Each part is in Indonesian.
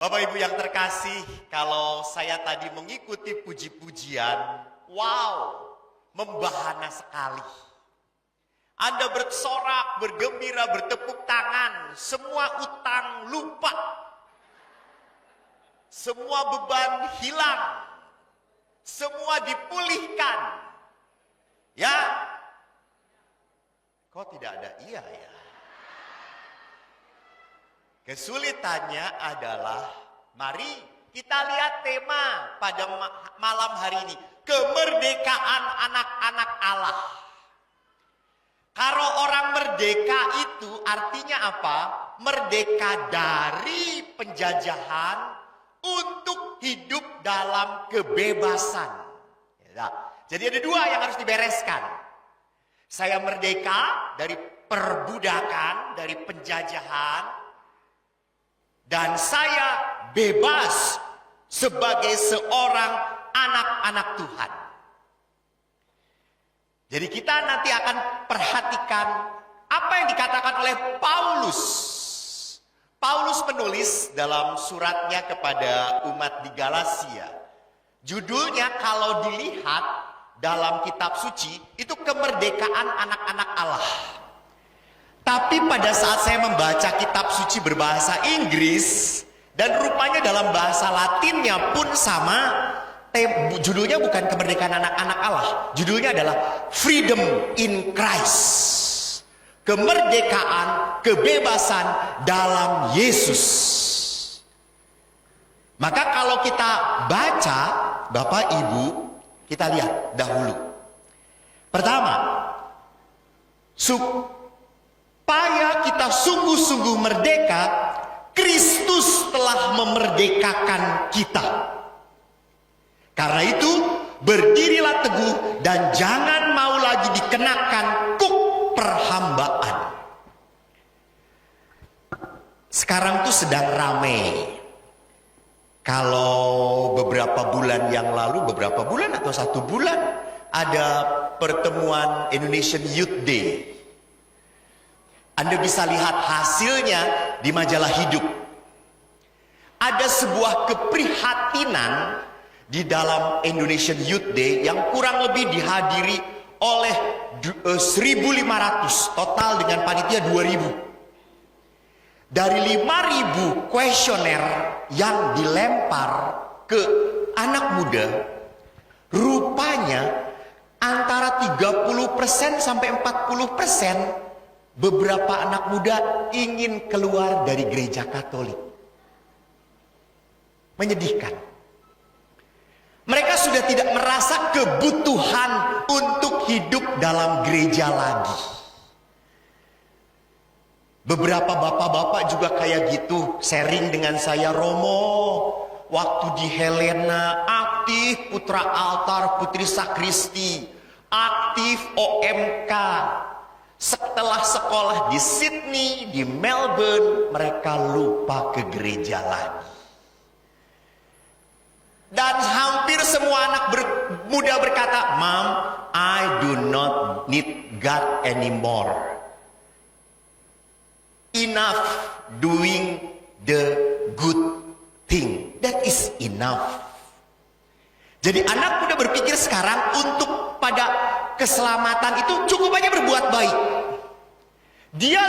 Bapak Ibu yang terkasih, kalau saya tadi mengikuti puji-pujian, wow, membahana sekali. Anda bersorak, bergembira, bertepuk tangan, semua utang lupa. Semua beban hilang. Semua dipulihkan. Ya? Kok tidak ada iya ya? Kesulitannya adalah, mari kita lihat tema pada malam hari ini. Kemerdekaan anak-anak Allah. Kalau orang merdeka itu artinya apa? Merdeka dari penjajahan untuk hidup dalam kebebasan. Jadi ada dua yang harus dibereskan. Saya merdeka dari perbudakan, dari penjajahan. Dan saya bebas sebagai seorang anak-anak Tuhan. Jadi kita nanti akan perhatikan apa yang dikatakan oleh Paulus. Paulus menulis dalam suratnya kepada umat di Galatia. Judulnya kalau dilihat dalam kitab suci itu kemerdekaan anak-anak Allah. Tapi pada saat saya membaca kitab suci berbahasa Inggris dan rupanya dalam bahasa Latinnya pun sama, judulnya bukan kemerdekaan anak-anak Allah, judulnya adalah Freedom in Christ. Kemerdekaan, kebebasan dalam Yesus. Maka kalau kita baca, Bapak Ibu, kita lihat dahulu. Pertama, supaya kita sungguh-sungguh merdeka, Kristus telah memerdekakan kita. Karena itu, berdirilah teguh dan jangan mau lagi dikenakan kuk perhambaan. Sekarang tuh sedang ramai. Kalau beberapa bulan yang lalu, beberapa bulan atau 1 bulan, ada pertemuan Indonesian Youth Day. Anda bisa lihat hasilnya di majalah Hidup. Ada sebuah keprihatinan di dalam Indonesian Youth Day yang kurang lebih dihadiri oleh 1.500, total dengan panitia 2.000. Dari 5.000 kuesioner yang dilempar ke anak muda, rupanya antara 30% sampai 40% beberapa anak muda ingin keluar dari gereja Katolik. Menyedihkan. Mereka sudah tidak merasa kebutuhan untuk hidup dalam gereja lagi. Beberapa bapak-bapak juga kayak gitu, sharing dengan saya, Romo, waktu di Helena aktif putra altar, putri sakristi, aktif OMK. Setelah sekolah di Sydney, di Melbourne, mereka lupa ke gereja lagi. Dan hampir semua anak muda berkata, Mom, I do not need God anymore. Enough doing the good thing. That is enough. Jadi anak muda berpikir sekarang untuk pada keselamatan itu cukup aja berbuat baik. Dia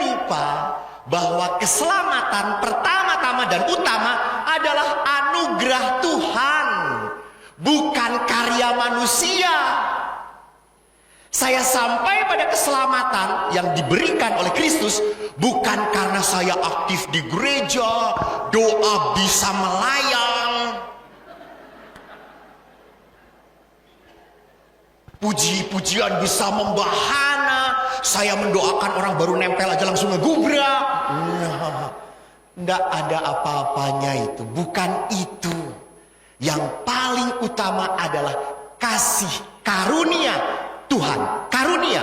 lupa bahwa keselamatan pertama-tama dan utama adalah anugerah Tuhan, bukan karya manusia. Saya sampai pada keselamatan yang diberikan oleh Kristus bukan karena saya aktif di gereja, doa bisa melayang, puji-pujian bisa membahana, saya mendoakan orang baru nempel aja langsung ngegubrak. Nggak ada apa-apanya itu. Bukan itu. Yang paling utama adalah kasih karunia Tuhan. Karunia.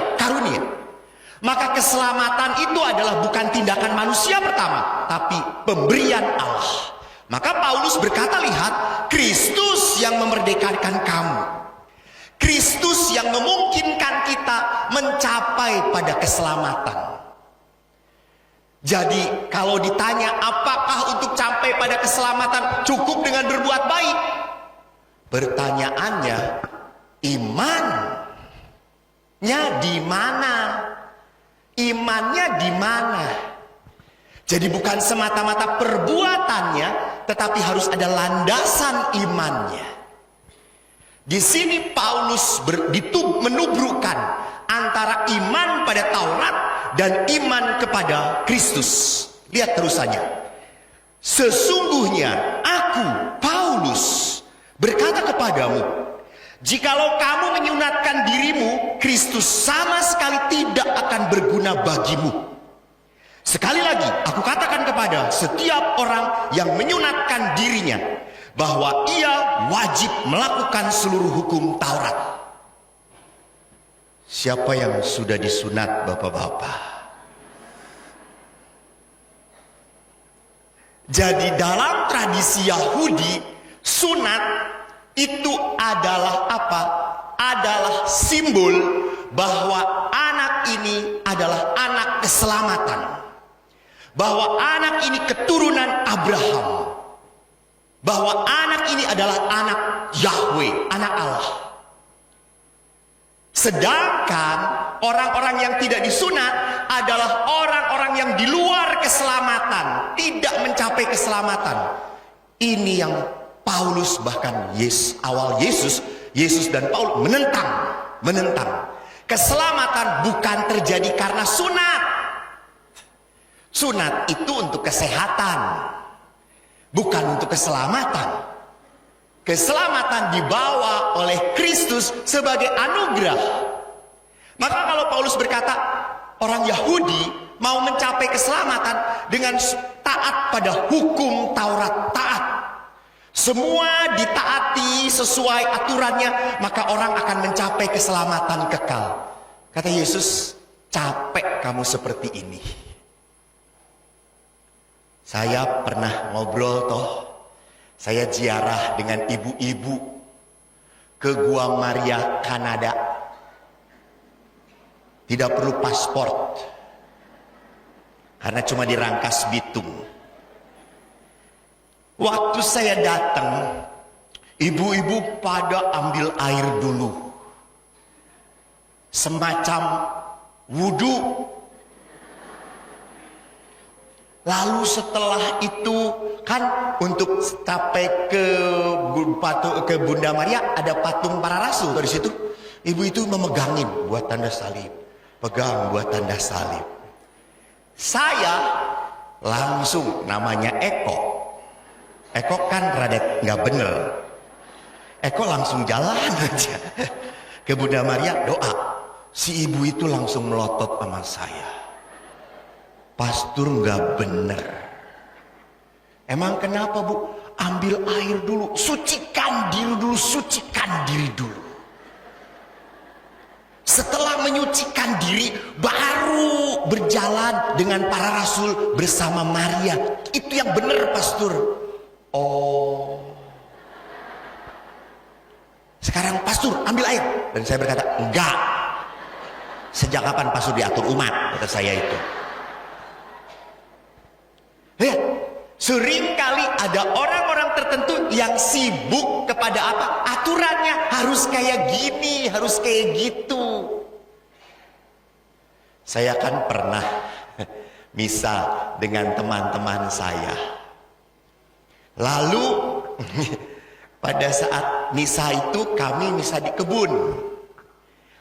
Maka keselamatan itu adalah bukan tindakan manusia pertama, tapi pemberian Allah. Maka Paulus berkata, lihat, Kristus yang memerdekakan kamu. Kristus yang memungkinkan kita mencapai pada keselamatan. Jadi kalau ditanya apakah untuk sampai pada keselamatan cukup dengan berbuat baik? Pertanyaannya, imannya di mana? Imannya di mana? Jadi bukan semata-mata perbuatannya, tetapi harus ada landasan imannya. Di sini Paulus menubrukkan antara iman pada Taurat dan iman kepada Kristus. Lihat terusannya. Sesungguhnya aku, Paulus, berkata kepadamu, jikalau kamu menyunatkan dirimu, Kristus sama sekali tidak akan berguna bagimu. Sekali lagi, aku katakan kepada setiap orang yang menyunatkan dirinya, bahwa ia wajib melakukan seluruh hukum Taurat. Siapa yang sudah disunat, bapak-bapak? Jadi dalam tradisi Yahudi, sunat itu adalah apa? Adalah simbol bahwa anak ini adalah anak keselamatan. Bahwa anak ini keturunan Abraham. Bahwa anak ini adalah anak Yahweh, anak Allah. Sedangkan orang-orang yang tidak disunat adalah orang-orang yang di luar keselamatan, tidak mencapai keselamatan. Ini yang Paulus bahkan awal Yesus dan Paulus menentang. Keselamatan bukan terjadi karena sunat. Sunat itu untuk kesehatan, bukan untuk keselamatan. Keselamatan dibawa oleh Kristus sebagai anugerah. Maka kalau Paulus berkata orang Yahudi mau mencapai keselamatan dengan taat pada hukum Taurat, taat. Semua ditaati sesuai aturannya, maka orang akan mencapai keselamatan kekal. Kata Yesus, capek kamu seperti ini. Saya pernah ngobrol saya ziarah dengan ibu-ibu ke Gua Maria, Kanada. Tidak perlu paspor, karena cuma di Rangkas Bitung. Waktu saya datang, ibu-ibu pada ambil air dulu, semacam wudhu. Lalu setelah itu kan untuk sampai ke Bunda Maria ada patung para rasul di situ. Ibu itu memegangin buat tanda salib, pegang buat tanda salib. Saya langsung, namanya Eko kan rada nggak bener. Eko langsung jalan aja ke Bunda Maria doa. Si ibu itu langsung melotot sama saya. Pastor nggak bener. Emang kenapa, Bu? Ambil air dulu, sucikan diri dulu. Setelah menyucikan diri, baru berjalan dengan para rasul bersama Maria. Itu yang benar, Pastor. Oh. Sekarang Pastor ambil air. Dan saya berkata, enggak. Sejak kapan Pastor diatur umat? Kata saya itu. Lihat, seringkali ada orang-orang tertentu yang sibuk kepada apa? Aturannya harus kayak gini, harus kayak gitu. Saya kan pernah misa dengan teman-teman saya. Lalu pada saat misa itu kami misa di kebun.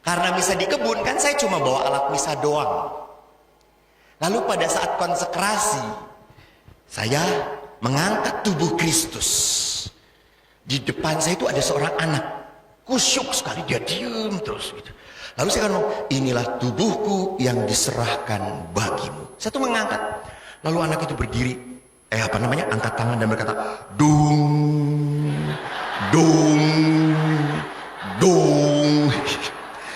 Karena misa di kebun kan saya cuma bawa alat misa doang. Lalu pada saat konsekrasi, saya mengangkat tubuh Kristus. Di depan saya itu ada seorang anak. Kusyuk sekali, dia diem terus gitu. Lalu saya ngomong, inilah tubuhku yang diserahkan bagimu. Saya tuh mengangkat. Lalu anak itu berdiri, angkat tangan dan berkata, dung, dung, dung.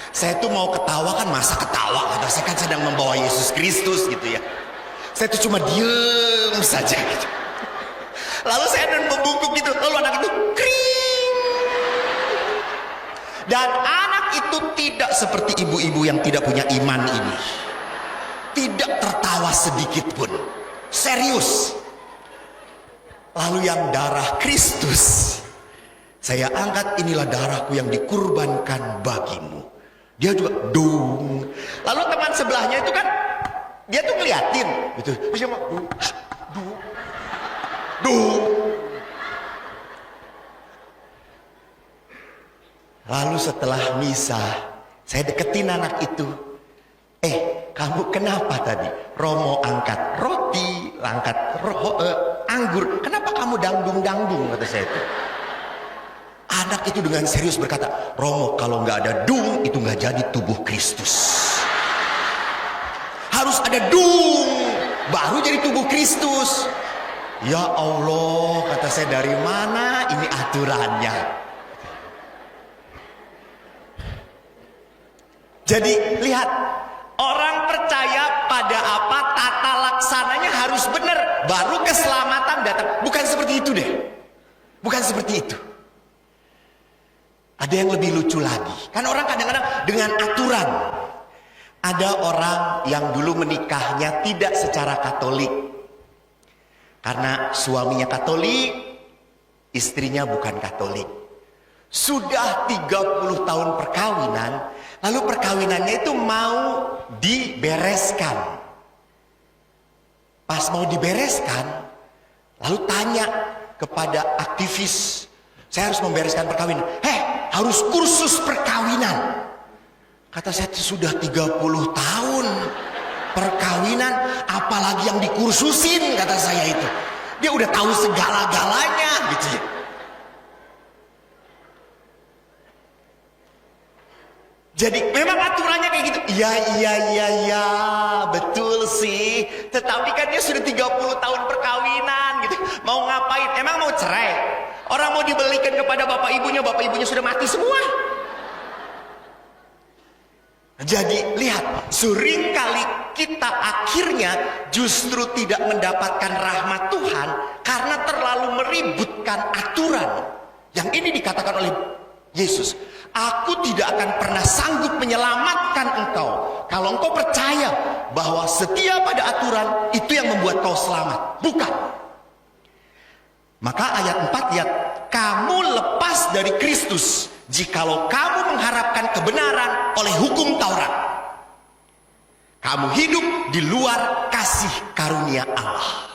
Saya tuh mau ketawa kan, masa ketawa? Kata saya kan sedang membawa Yesus Kristus gitu ya. Saya tuh cuma diem saja gitu. Lalu saya membungkuk gitu. Lalu anak itu kring. Dan anak itu tidak seperti ibu-ibu yang tidak punya iman ini. Tidak tertawa sedikit pun. Serius. Lalu yang darah Kristus, saya angkat, inilah darahku yang dikurbankan bagimu. Dia juga dung. Lalu teman sebelahnya itu kan, dia tuh ngeliatin gitu. Terus dia mau dung. Lalu setelah misa, saya deketin anak itu. Kamu kenapa tadi? Romo angkat roti, angkat anggur. Kenapa kamu dangdung-dangdung, kata saya itu. Anak itu dengan serius berkata, Romo, kalau nggak ada dung, itu nggak jadi tubuh Kristus. Harus ada dung, baru jadi tubuh Kristus. Ya Allah, kata saya, dari mana ini aturannya? Jadi lihat, orang percaya pada apa, tata laksananya harus benar, baru keselamatan datang. Bukan seperti itu deh. Bukan seperti itu. Ada yang lebih lucu lagi. Kan orang kadang-kadang dengan aturan. Ada orang yang dulu menikahnya tidak secara Katolik. Karena suaminya Katolik, istrinya bukan Katolik. Sudah 30 tahun perkawinan, lalu perkawinannya itu mau dibereskan. Pas mau dibereskan, lalu tanya kepada aktivis, saya harus membereskan perkawinan. Harus kursus perkawinan. Kata saya, sudah 30 tahun perkawinan, apalagi yang dikursusin, kata saya itu. Dia udah tahu segala-galanya gitu ya. Jadi memang aturannya kayak gitu. Iya, betul sih. Tetapi kan dia sudah 30 tahun perkawinan gitu. Mau ngapain? Emang mau cerai? Orang mau dibelikan kepada bapak ibunya sudah mati semua. Jadi lihat, seringkali kita akhirnya justru tidak mendapatkan rahmat Tuhan karena terlalu meributkan aturan. Yang ini dikatakan oleh Yesus, aku tidak akan pernah sanggup menyelamatkan engkau kalau engkau percaya bahwa setia pada aturan itu yang membuat kau selamat. Bukan. Maka ayat 4 ya, kamu lepas dari Kristus jikalau kamu mengharapkan kebenaran oleh hukum Taurat. Kamu hidup di luar kasih karunia Allah.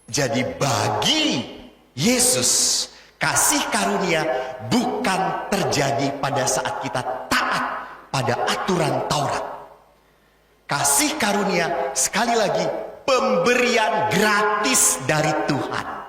Jadi bagi Yesus, kasih karunia bukan terjadi pada saat kita taat pada aturan Taurat. Kasih karunia, sekali lagi, pemberian gratis dari Tuhan.